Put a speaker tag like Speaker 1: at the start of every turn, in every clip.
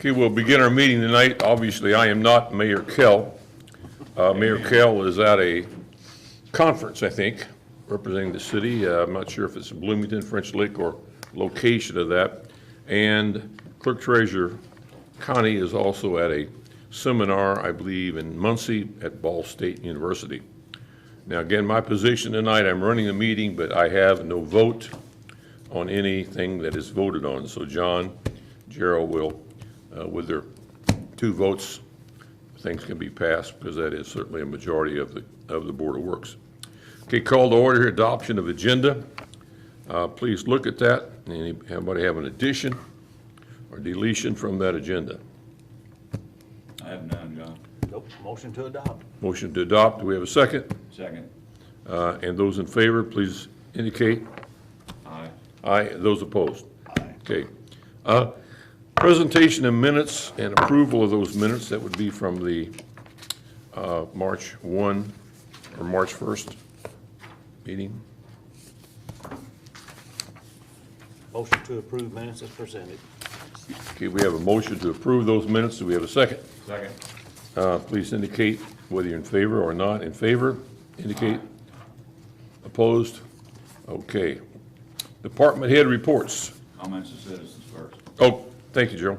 Speaker 1: Okay, we'll begin our meeting tonight. Obviously, I am not Mayor Kell. Mayor Kell is at a conference, I think, representing the city. I'm not sure if it's in Bloomington, French Lick, or location of that. And Clerk Treasurer Connie is also at a seminar, I believe, in Muncie at Ball State University. Now, again, my position tonight, I'm running the meeting, but I have no vote on anything that is voted on. So John, Gerald will, with their 2 votes, things can be passed, because that is certainly a majority of the Board of Works. Okay, call to order, adoption of agenda. Please look at that. Anybody have an addition or deletion from that agenda?
Speaker 2: I have none, John.
Speaker 3: Nope, motion to adopt.
Speaker 1: Motion to adopt. Do we have a second?
Speaker 2: Second.
Speaker 1: And those in favor, please indicate.
Speaker 2: Aye.
Speaker 1: Aye. Those opposed?
Speaker 3: Aye.
Speaker 1: Okay. Presentation of minutes and approval of those minutes, that would be from the March 1 or March 1st meeting.
Speaker 3: Motion to approve minutes as presented.
Speaker 1: Okay, we have a motion to approve those minutes. Do we have a second?
Speaker 2: Second.
Speaker 1: Please indicate whether you're in favor or not. In favor, indicate. Opposed? Okay. Department head reports.
Speaker 2: Comments of citizens first.
Speaker 1: Oh, thank you, Joe.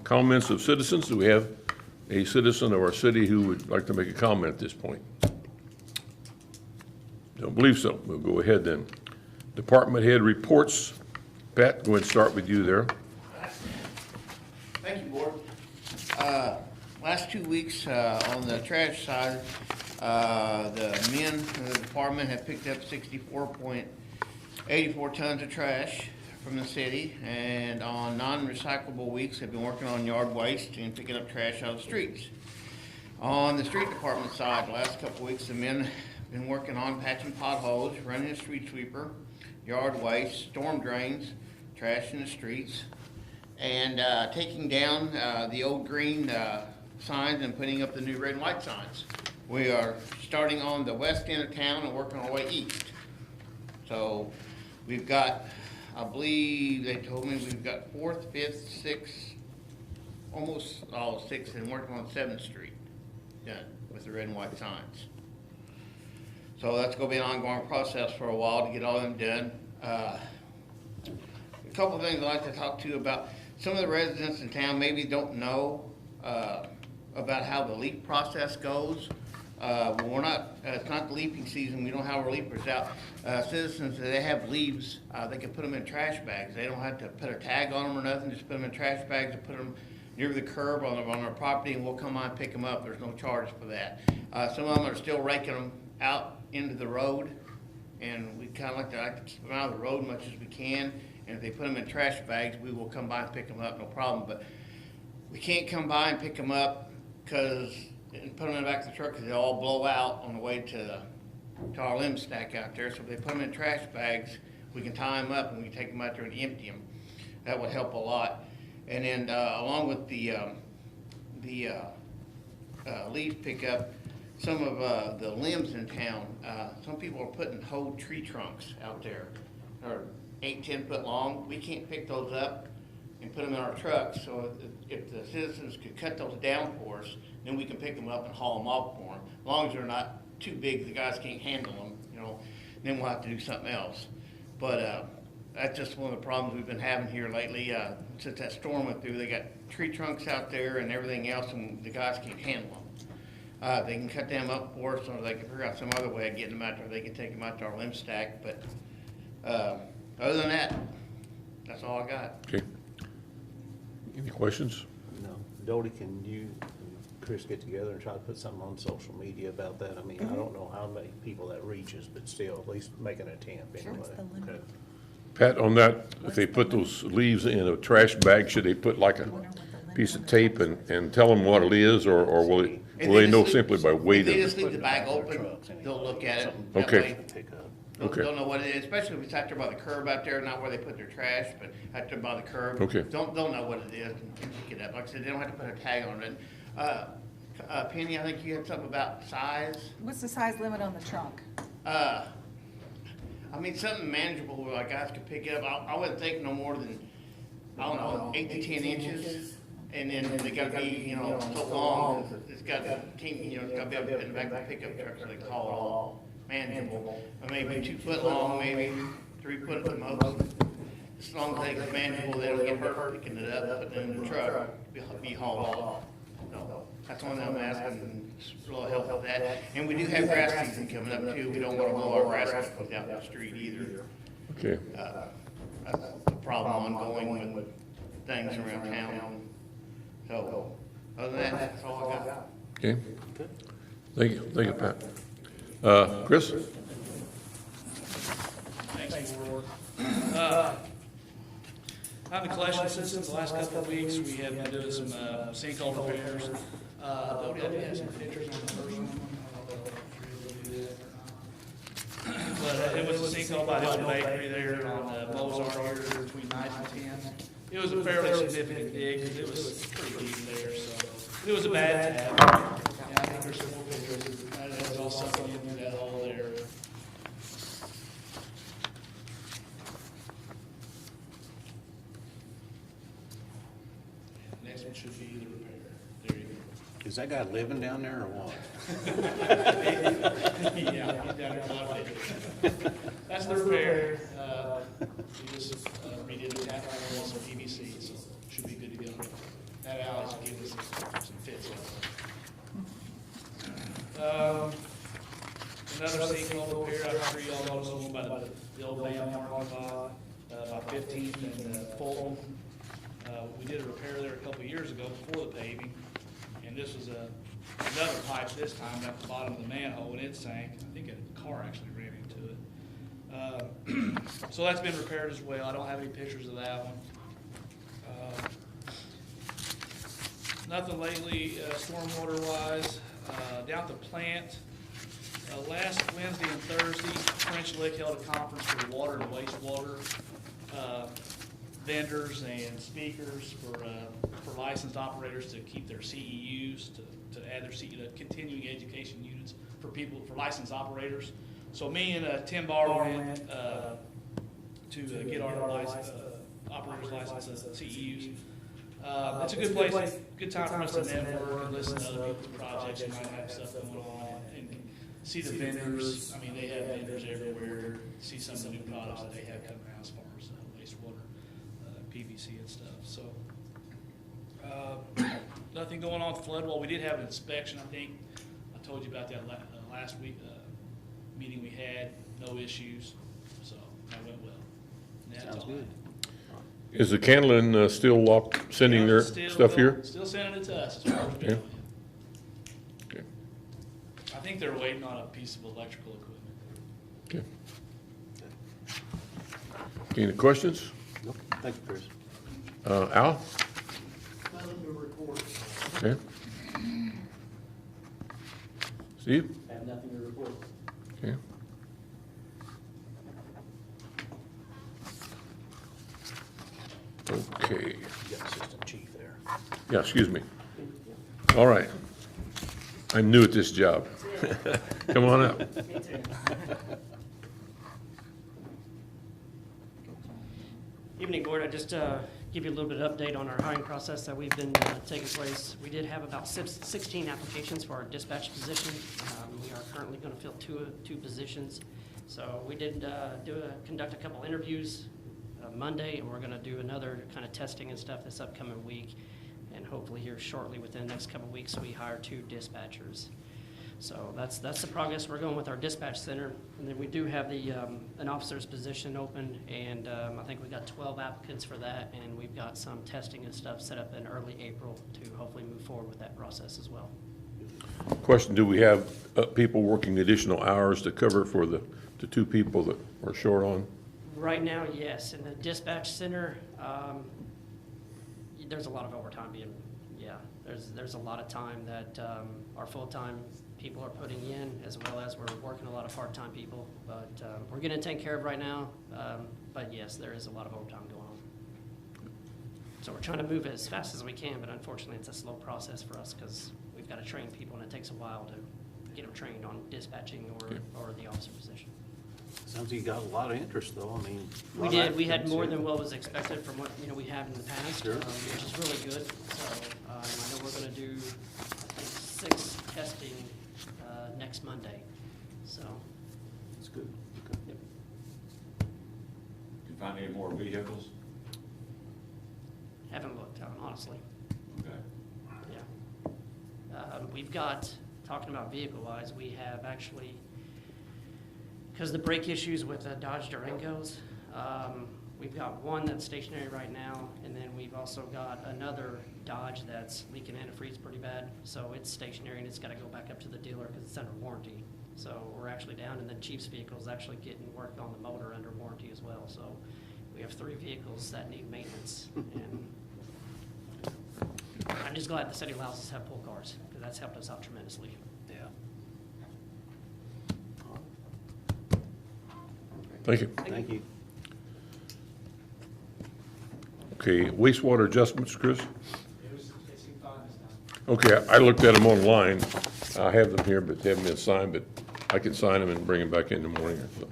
Speaker 1: Comments of citizens. Do we have a citizen of our city who would like to make a comment at this point? Don't believe so. We'll go ahead then. Department head reports. Pat, go ahead and start with you there.
Speaker 4: Thank you, Board. Last 2 weeks, on the trash side, the men in the department have picked up 64.84 tons of trash from the city, and on non-recyclable weeks, have been working on yard waste and picking up trash out of the streets. On the street department side, the last couple of weeks, the men have been working on patching potholes, running a street sweeper, yard waste, storm drains, trash in the streets, and taking down the old green signs and putting up the new red and white signs. We are starting on the west end of town and working our way east. So we've got, I believe they told me we've got 4th, 5th, 6th, almost all 6th, and working on 7th Street done with the red and white signs. So that's going to be an ongoing process for a while to get all them done. A couple of things I'd like to talk to you about. Some of the residents in town maybe don't know about how the leaf process goes. When we're not, it's not the leafing season, we don't have our leafers out. Citizens, they have leaves, they can put them in trash bags. They don't have to put a tag on them or nothing, just put them in trash bags and put them near the curb on our property, and we'll come on and pick them up. There's no charge for that. Some of them are still raking them out into the road, and we kind of like to keep them out of the road as much as we can. And if they put them in trash bags, we will come by and pick them up, no problem. But we can't come by and pick them up and put them in the back of the truck because they all blow out on the way to our limb stack out there. So if they put them in trash bags, we can tie them up and we can take them out there and empty them. That would help a lot. And then along with the leaf pickup, some of the limbs in town, some people are putting whole tree trunks out there. They're 8-10 foot long. We can't pick those up and put them in our trucks. So if the citizens could cut those down for us, then we can pick them up and haul them off for them. As long as they're not too big, the guys can't handle them, then we'll have to do something else. But that's just one of the problems we've been having here lately. Since that storm went through, they got tree trunks out there and everything else, and the guys can't handle them. They can cut them up for us, or they can figure out some other way of getting them out there. They can take them out to our limb stack. But other than that, that's all I got.
Speaker 1: Okay. Any questions?
Speaker 3: No. Dodie, can you and Chris get together and try to put something on social media about that? I mean, I don't know how many people that reaches, but still, at least make an attempt anyway.
Speaker 5: What's the limit?
Speaker 3: Okay.
Speaker 1: Pat, on that, if they put those leaves in a trash bag, should they put like a piece of tape and tell them what it is, or will they know simply by weight
Speaker 4: If they
Speaker 1: of
Speaker 4: just
Speaker 1: it?
Speaker 4: leave the bag open, they'll look at it
Speaker 3: Something
Speaker 4: that
Speaker 1: Okay.
Speaker 4: way.
Speaker 3: Pick up.
Speaker 1: Okay.
Speaker 4: They'll know what it is, especially if it's out there by the curb out there, not where they put their trash, but out there by the curb.
Speaker 1: Okay.
Speaker 4: They'll know what it is and pick it up. Like I said, they don't have to put a tag on it. Penny, I think you had something about size.
Speaker 5: What's the size limit on the trunk?
Speaker 4: I mean, something manageable where like guys could pick it up. I wouldn't think no more than, I don't know, 8 to 10 inches. And then they gotta be, so long, it's got to, it's gotta be up in the back of the pickup truck, so they call it all manageable. Or maybe 2 foot long, maybe 3 foot at the most. As long as it's manageable, they don't get hurt picking it up, putting it in the truck, be hauled off. So, that's one I'm asking, a little help with that. And we do have grass season coming up too, we don't wanna blow our grass out in the street either.
Speaker 1: Okay.
Speaker 4: That's a problem ongoing with things around town. So, other than that, that's all I got.
Speaker 1: Okay. Thank you, Pat. Chris?
Speaker 6: Thanks, Ward. On the collection systems, the last couple of weeks, we have been doing some sinkhole repairs. Odie, I did have some pictures on the first one. But it was a sinkhole by the old bakery there on Mozart here between 9th and 10th. It was a fairly significant dig, because it was pretty deep there, so it was a bad tab. And I think there's some more pictures. That was all sucked into that hole there. Next one should be the repair. There you go.
Speaker 3: Is that guy living down there or what?
Speaker 6: Yeah, he's down there a lot later. That's the repair. We just redid the tap line and some PVC, so should be good to go. That alley's giving us some fits. Another sinkhole repair, I'm sure y'all know this one by the old Bam parking lot, by 15th and Fulton. We did a repair there a couple of years ago before the paving, and this was another pipe this time at the bottom of the manhole, and it sank. I think a car actually ran into it. So that's been repaired as well. I don't have any pictures of that one. Nothing lately, stormwater wise. Down at the plant, last Wednesday and Thursday, French Lick held a conference for the water and wastewater vendors and speakers for licensed operators to keep their CEUs, to add their continuing education units for licensed operators. So me and Tim Barr went to get our operators licenses, CEUs. It's a good place, good time for us to network and listen to other people's projects and might have stuff going on and see the vendors. I mean, they have vendors everywhere. See some of the new products that they have coming out as far as wastewater, PVC and stuff. So nothing going on with Floodwall. We did have an inspection, I think. I told you about that last week meeting we had. No issues, so that went well. And that's
Speaker 3: Sounds
Speaker 6: all I
Speaker 3: good.
Speaker 6: have.
Speaker 1: Is the Canlin still sending their stuff here?
Speaker 6: Still sending it to us. As far as
Speaker 1: Okay. Okay.
Speaker 6: I think they're waiting on a piece of electrical equipment.
Speaker 1: Okay. Any questions?
Speaker 3: Nope. Thank you, Chris.
Speaker 1: Al?
Speaker 7: Nothing to report.
Speaker 1: Okay. Steve?
Speaker 7: I have nothing to report.
Speaker 1: Okay. Okay.
Speaker 3: You got Assistant Chief there.
Speaker 1: Yeah, excuse me. All right. I'm new at this job. Come on up.
Speaker 7: Evening, Board. I just give you a little bit of update on our hiring process that we've been taking place. We did have about 16 applications for our dispatch position. We are currently going to fill two positions. So we did conduct a couple interviews Monday, and we're going to do another kind of testing and stuff this upcoming week. And hopefully here shortly, within the next couple of weeks, we hire 2 dispatchers. So that's the progress we're going with our dispatch center. And then we do have the an officer's position open, and I think we got 12 applicants for that, and we've got some testing and stuff set up in early April to hopefully move forward with that process as well.
Speaker 1: Question, do we have people working additional hours to cover for the 2 people that are short on?
Speaker 7: Right now, yes. In the dispatch center, there's a lot of overtime being, there's a lot of time that our full-time people are putting in, as well as we're working a lot of part-time people. But we're getting it taken care of right now. But yes, there is a lot of overtime going on. So we're trying to move as fast as we can, but unfortunately, it's a slow process for us because we've got to train people, and it takes a while to get them trained on dispatching or the officer position.
Speaker 3: Sounds like you got a lot of interest though, I mean. a
Speaker 7: We
Speaker 3: lot of
Speaker 7: did, we had
Speaker 3: applicants,
Speaker 7: more
Speaker 3: yeah.
Speaker 7: than what was expected from what, we have in the past,
Speaker 3: Sure.
Speaker 7: which is really good. So, I know we're gonna do, I think, 6 testing, next Monday, so.
Speaker 3: That's good. Okay.
Speaker 7: Yep.
Speaker 2: Can you find any more vehicles?
Speaker 7: Haven't looked, honestly,
Speaker 2: Okay.
Speaker 7: yeah. We've got, talking about vehicle-wise, we have actually, because the brake issues with the Dodge Durangos, we've got one that's stationary right now, and then we've also got another Dodge that's leaking antifreeze pretty bad. So it's stationary and it's gotta go back up to the dealer because it's under warranty. So we're actually down, and then Chief's vehicle is actually getting work on the motor under warranty as well. So we have 3 vehicles that need maintenance. And I'm just glad the city allows us to have pool cars, because that's helped us out tremendously.
Speaker 3: Yeah.
Speaker 1: Thank you.
Speaker 3: Thank you.
Speaker 1: Okay, wastewater adjustments, Chris? Okay, I looked at them online. I have them here, but they haven't been signed, but I can sign them and bring them back in the morning. So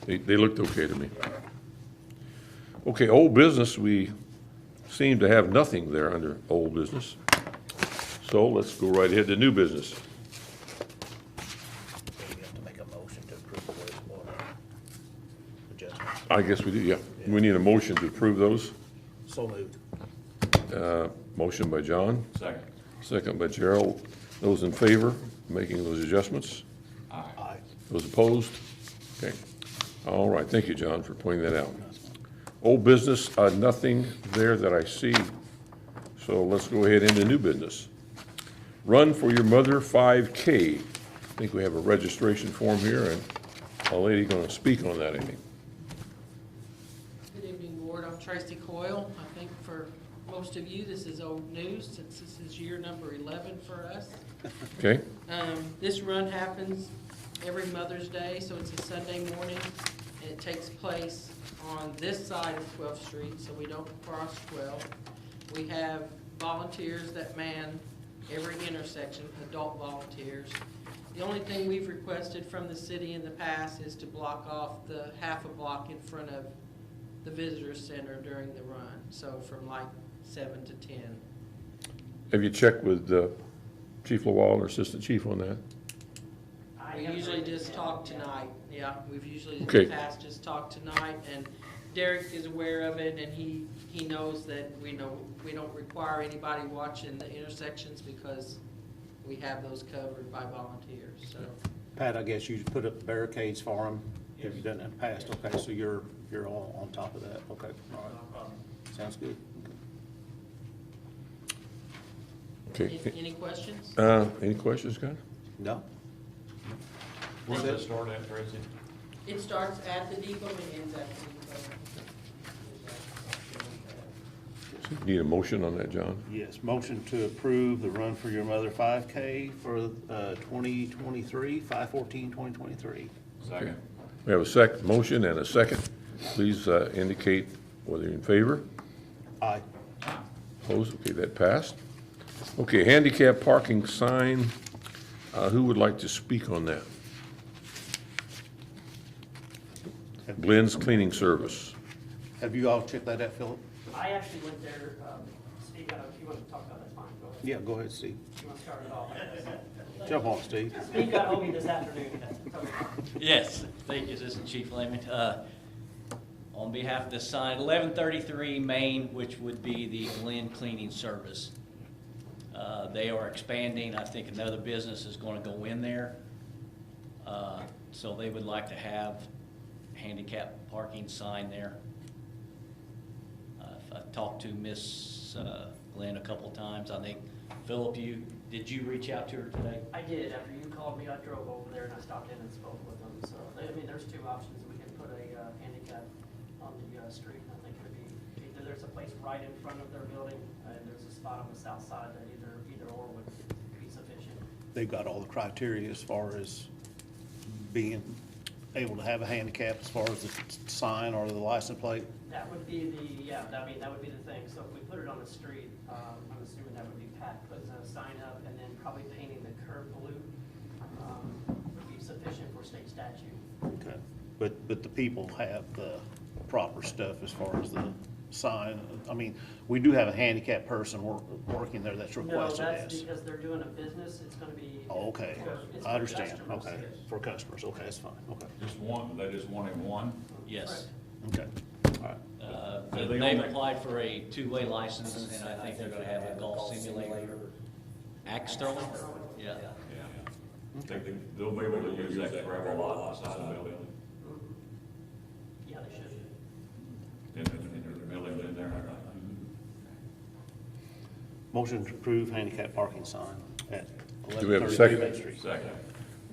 Speaker 1: they looked okay to me. Okay, old business, we seem to have nothing there under old business. So let's go right ahead to new business.
Speaker 3: We have to make a motion to approve the wastewater adjustment.
Speaker 1: I guess we do, yeah. We need a motion to approve those.
Speaker 3: So moved.
Speaker 1: Motion by John,
Speaker 2: Second.
Speaker 1: second by Gerald. Those in favor, making those adjustments?
Speaker 2: Aye.
Speaker 3: Aye.
Speaker 1: Those opposed? Okay. All right, thank you, John, for pointing that out. Old business, nothing there that I see. So let's go ahead into new business. Run for Your Mother 5K. I think we have a registration form here, and a lady gonna speak on that, I think.
Speaker 8: Good evening, Board. I'm Tracy Coyle. I think for most of you, this is old news since this is year number 11 for us.
Speaker 1: Okay?
Speaker 8: This run happens every Mother's Day, so it's a Sunday morning, and it takes place on this side of 12th Street, so we don't cross 12. We have volunteers that man every intersection, adult volunteers. The only thing we've requested from the city in the past is to block off the half a block in front of the visitor center during the run, so from like 7 to 10.
Speaker 1: Have you checked with Chief Lawal or Assistant Chief on that?
Speaker 7: I
Speaker 8: We
Speaker 7: haven't
Speaker 8: usually
Speaker 7: heard
Speaker 8: just
Speaker 7: anything
Speaker 8: talk
Speaker 7: yet.
Speaker 8: tonight, yeah, we've usually in
Speaker 1: Okay.
Speaker 8: the past just talked tonight, and Derek is aware of it, and he knows that we don't require anybody watching the intersections because we have those covered by volunteers, so.
Speaker 3: Pat, I guess you put up barricades for them. Have you done that in the past? Okay, so you're all on top of that. Okay, all right. Sounds good.
Speaker 1: Okay.
Speaker 8: Any questions?
Speaker 1: Any questions, guys?
Speaker 3: No?
Speaker 2: Where's that start at, Tracy?
Speaker 8: It starts at the depot and ends at the depot.
Speaker 1: Need a motion on that, John?
Speaker 3: Yes, motion to approve the Run for Your Mother 5K for 2023, 5/14/2023.
Speaker 2: Second.
Speaker 1: We have a motion and a second. Please indicate whether you're in favor.
Speaker 3: Aye.
Speaker 1: Opposed? Okay, that passed. Okay, handicap parking sign. Who would like to speak on that? Glenn's Cleaning Service.
Speaker 3: Have you all checked that out, Philip?
Speaker 7: I actually went there, Steve, if you want to talk about that, fine, go ahead.
Speaker 3: Yeah, go ahead, Steve.
Speaker 7: You want to start it off?
Speaker 3: Jump on, Steve.
Speaker 7: Steve got home this afternoon.
Speaker 9: Yes, thank you, Assistant Chief Lehman. On behalf of the sign, 1133 Main, which would be the Glen Cleaning Service. They are expanding. I think another business is going to go in there. So they would like to have handicap parking sign there. I've talked to Miss Glenn a couple times. I think, Philip, did you reach out to her today?
Speaker 7: I did, after you called me, I drove over there and I stopped in and spoke with them, so, I mean, there's 2 options, we can put a handicap on the street, I think it'd be, either there's a place right in front of their building, and there's a spot on the south side that either or would be sufficient.
Speaker 3: They've got all the criteria as far as being able to have a handicap as far as the sign or the license plate.
Speaker 7: That would be that would be the thing, so if we put it on the street, I'm assuming that would be Pat putting a sign up and then probably painting the curb blue, would be sufficient for state statute.
Speaker 3: Okay. But the people have the proper stuff as far as the sign. I mean, we do have a handicapped person working there that's
Speaker 7: No,
Speaker 3: requested
Speaker 7: that's
Speaker 3: this.
Speaker 7: because they're doing a business, it's gonna be.
Speaker 3: Oh, okay,
Speaker 7: it's
Speaker 3: I
Speaker 7: for
Speaker 3: understand,
Speaker 7: customers.
Speaker 3: okay, for customers, okay, that's fine, okay,
Speaker 2: Just one, they just wanted one?
Speaker 9: Yes.
Speaker 3: okay, all right.
Speaker 9: They've applied for a two-way license, and I think they're gonna have a golf simulator. Sterling? Yeah.
Speaker 2: Yeah. They'll be able to use that gravel lot outside the building,
Speaker 7: Yeah, they should.
Speaker 2: in the building in there.
Speaker 3: Motion to approve handicap parking sign at
Speaker 1: Do we have a
Speaker 3: 1133
Speaker 1: second?
Speaker 3: Main Street.
Speaker 2: Second.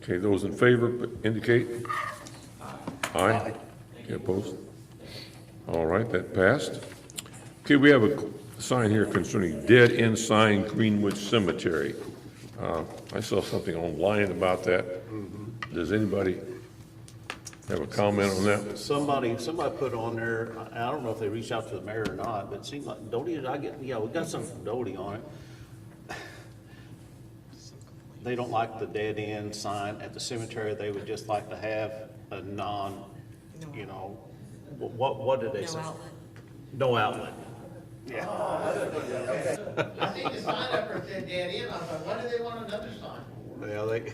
Speaker 1: Okay, those in favor indicate. Aye. Okay, opposed? All right, that passed. Okay, we have a sign here concerning dead-end sign Greenwood Cemetery. I saw something online about that. Does anybody have a comment on that?
Speaker 3: Somebody put on there, I don't know if they reached out to the mayor or not, but it seemed like, Doty, did I get, yeah, we got something from Doty on it. They don't like the dead end sign at the cemetery, they would just like to have a non, you know, what did they say? No outlet. Yeah.
Speaker 4: I think the sign up there said dead end, I was like, why do they want another sign?
Speaker 3: Yeah, they,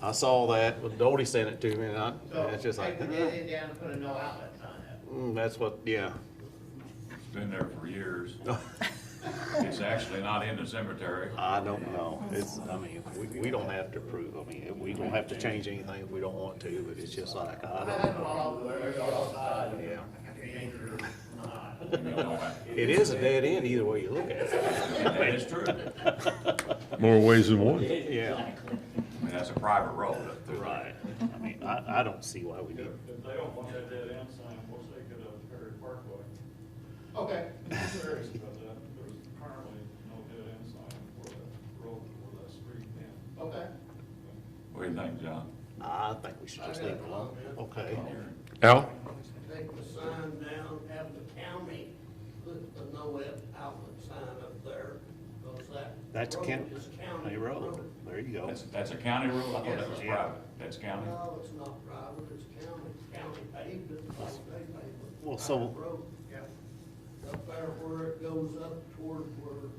Speaker 3: I saw that, but Doty sent it to me, and it's just like,
Speaker 4: Take the dead end down and put a no outlet sign up.
Speaker 3: that's what, yeah.
Speaker 2: It's been there for years. It's actually not in the cemetery.
Speaker 3: I don't know. I mean, we don't have to approve. I mean, we don't have to change anything if we don't want to, but it's just like, I don't know. Yeah. It is a dead end either way you look at it.
Speaker 2: That is true.
Speaker 1: More ways than one.
Speaker 3: Yeah,
Speaker 2: I mean, that's a private road up there.
Speaker 3: right. I mean, I don't see why we need.
Speaker 10: If they don't want that dead end sign, we'll take it up Perry Parkway.
Speaker 4: Okay.
Speaker 10: I'm serious about that. There's currently no dead end sign for that road, for that street end.
Speaker 4: Okay.
Speaker 2: What do you think, John?
Speaker 3: I think we should just leave it alone. Okay.
Speaker 1: Al?
Speaker 11: Take the sign down, have the county put the no outlet sign up there, because that
Speaker 3: That's
Speaker 11: road
Speaker 3: county,
Speaker 11: is
Speaker 3: county road. There you go.
Speaker 2: That's a county road? I thought that was
Speaker 3: Yeah.
Speaker 2: private. That's county?
Speaker 11: No, it's not private, it's county paved it, like they paved it.
Speaker 3: Well, so-
Speaker 11: Private road, yeah. Up there where it goes up toward where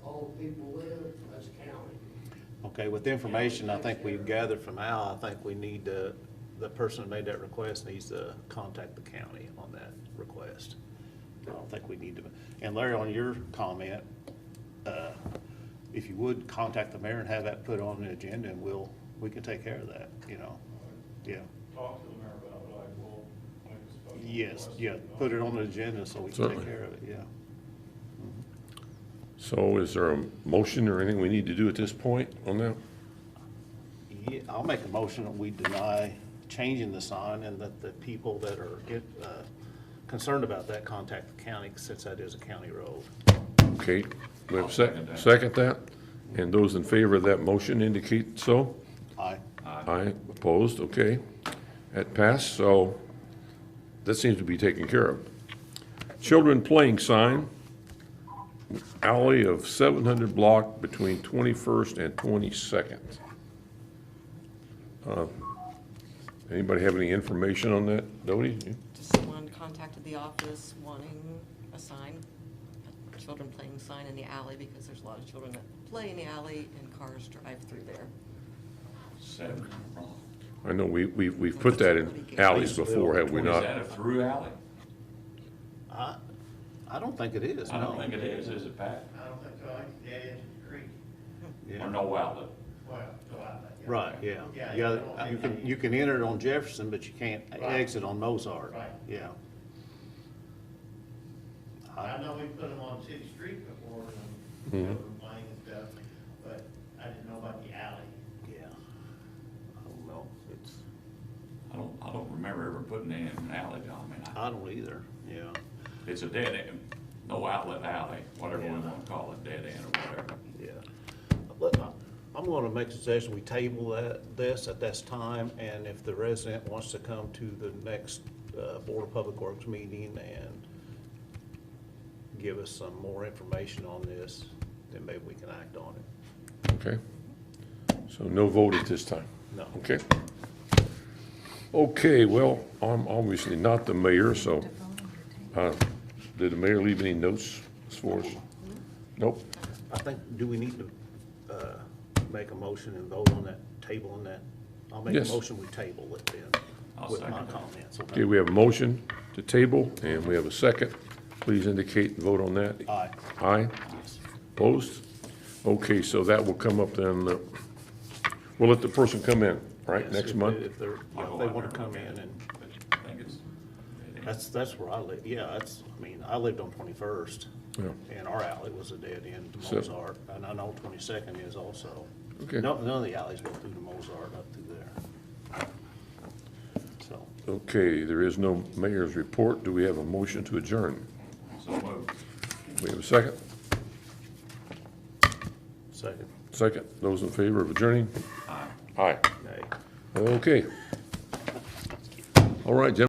Speaker 11: all the people live, that's county.
Speaker 3: Okay, with the information I think we've gathered from Al, I think we need to, the person that made that request needs to contact the county on that request. I don't think we need to, and Larry, on your comment, if you would, contact the mayor and have that put on the agenda, and we can take care of that, you know, yeah.
Speaker 10: Talk to the mayor about it, I will make a special
Speaker 3: Yes,
Speaker 10: request.
Speaker 3: yeah, put it on the agenda so we can
Speaker 1: Certainly.
Speaker 3: take care of it, yeah.
Speaker 1: So is there a motion or anything we need to do at this point on that?
Speaker 3: Yeah, I'll make a motion that we deny changing the sign, and that the people that are concerned about that contact the county, since that is a county road.
Speaker 1: Okay, we have a
Speaker 2: I'll second that.
Speaker 1: second that? And those in favor of that motion indicate so?
Speaker 3: Aye.
Speaker 1: Aye, opposed, okay. That passed, so that seems to be taken care of. Children playing sign, alley of 700 block between 21st and 22nd. Anybody have any information on that, Doty?
Speaker 12: Just someone contacted the office wanting a sign, a children playing sign in the alley, because there's a lot of children that play in the alley and cars drive through there.
Speaker 2: 7.
Speaker 1: I know we've put that in alleys before, have we
Speaker 2: Is
Speaker 1: not?
Speaker 2: that a through alley?
Speaker 3: I don't think it is,
Speaker 2: I don't
Speaker 3: no.
Speaker 2: think it is it, Pat?
Speaker 4: I don't think so, I think dead end is the creek.
Speaker 3: Yeah.
Speaker 2: Or no outlet?
Speaker 4: Well, no outlet. Yeah.
Speaker 3: Right, yeah.
Speaker 4: Yeah,
Speaker 3: Yeah, you can enter it on Jefferson, but you can't
Speaker 4: Right.
Speaker 3: exit on Mozart.
Speaker 4: Right.
Speaker 3: Yeah.
Speaker 4: I know we put them on City Street before,
Speaker 1: Mhm.
Speaker 4: children playing and stuff, but I didn't know about the alley.
Speaker 3: Yeah. I don't know.
Speaker 2: I don't remember ever putting in an alley, John. I mean,
Speaker 3: I don't either, yeah.
Speaker 2: it's a dead end, no outlet alley, whatever we want to call it, dead end or whatever.
Speaker 3: Yeah. I'm gonna make a suggestion, we table this at this time, and if the resident wants to come to the next Board of Public Works meeting and give us some more information on this, then maybe we can act on it.
Speaker 1: Okay. So no vote at this time?
Speaker 3: No.
Speaker 1: Okay. Okay, well, I'm obviously not the mayor, so, did the mayor leave any notes as far as? Nope.
Speaker 3: I think, do we need to, make a motion and vote on that, table on that? I'll make a
Speaker 1: Yes.
Speaker 3: motion, we table it then,
Speaker 2: I'll
Speaker 3: with my
Speaker 2: second that.
Speaker 3: comments.
Speaker 1: Okay, we have a motion to table, and we have a second. Please indicate and vote on that.
Speaker 3: Aye.
Speaker 1: Aye? Opposed? Okay, so that will come up then, we'll let the person come in, right,
Speaker 3: Yes,
Speaker 1: next
Speaker 3: if
Speaker 1: month?
Speaker 3: they- If they're,
Speaker 2: I'll
Speaker 3: if
Speaker 2: go
Speaker 3: they
Speaker 2: out
Speaker 3: wanna
Speaker 2: there
Speaker 3: come
Speaker 2: and
Speaker 3: in
Speaker 2: look at
Speaker 3: and,
Speaker 2: I think it's,
Speaker 3: that's where I live, yeah, that's, I mean, I lived on 21st.
Speaker 1: Yeah.
Speaker 3: And our alley was a dead end to
Speaker 1: So-
Speaker 3: Mozart, and I know 22nd is also.
Speaker 1: Okay.
Speaker 3: None of the alleys go through to Mozart up through there. So,
Speaker 1: Okay, there is no mayor's report. Do we have a motion to adjourn?
Speaker 2: so moved.
Speaker 1: We have a second?
Speaker 3: second,
Speaker 1: Second. Those in favor of adjourning?
Speaker 2: Aye.
Speaker 1: Aye.
Speaker 3: nay.
Speaker 1: Okay. All right, gentlemen.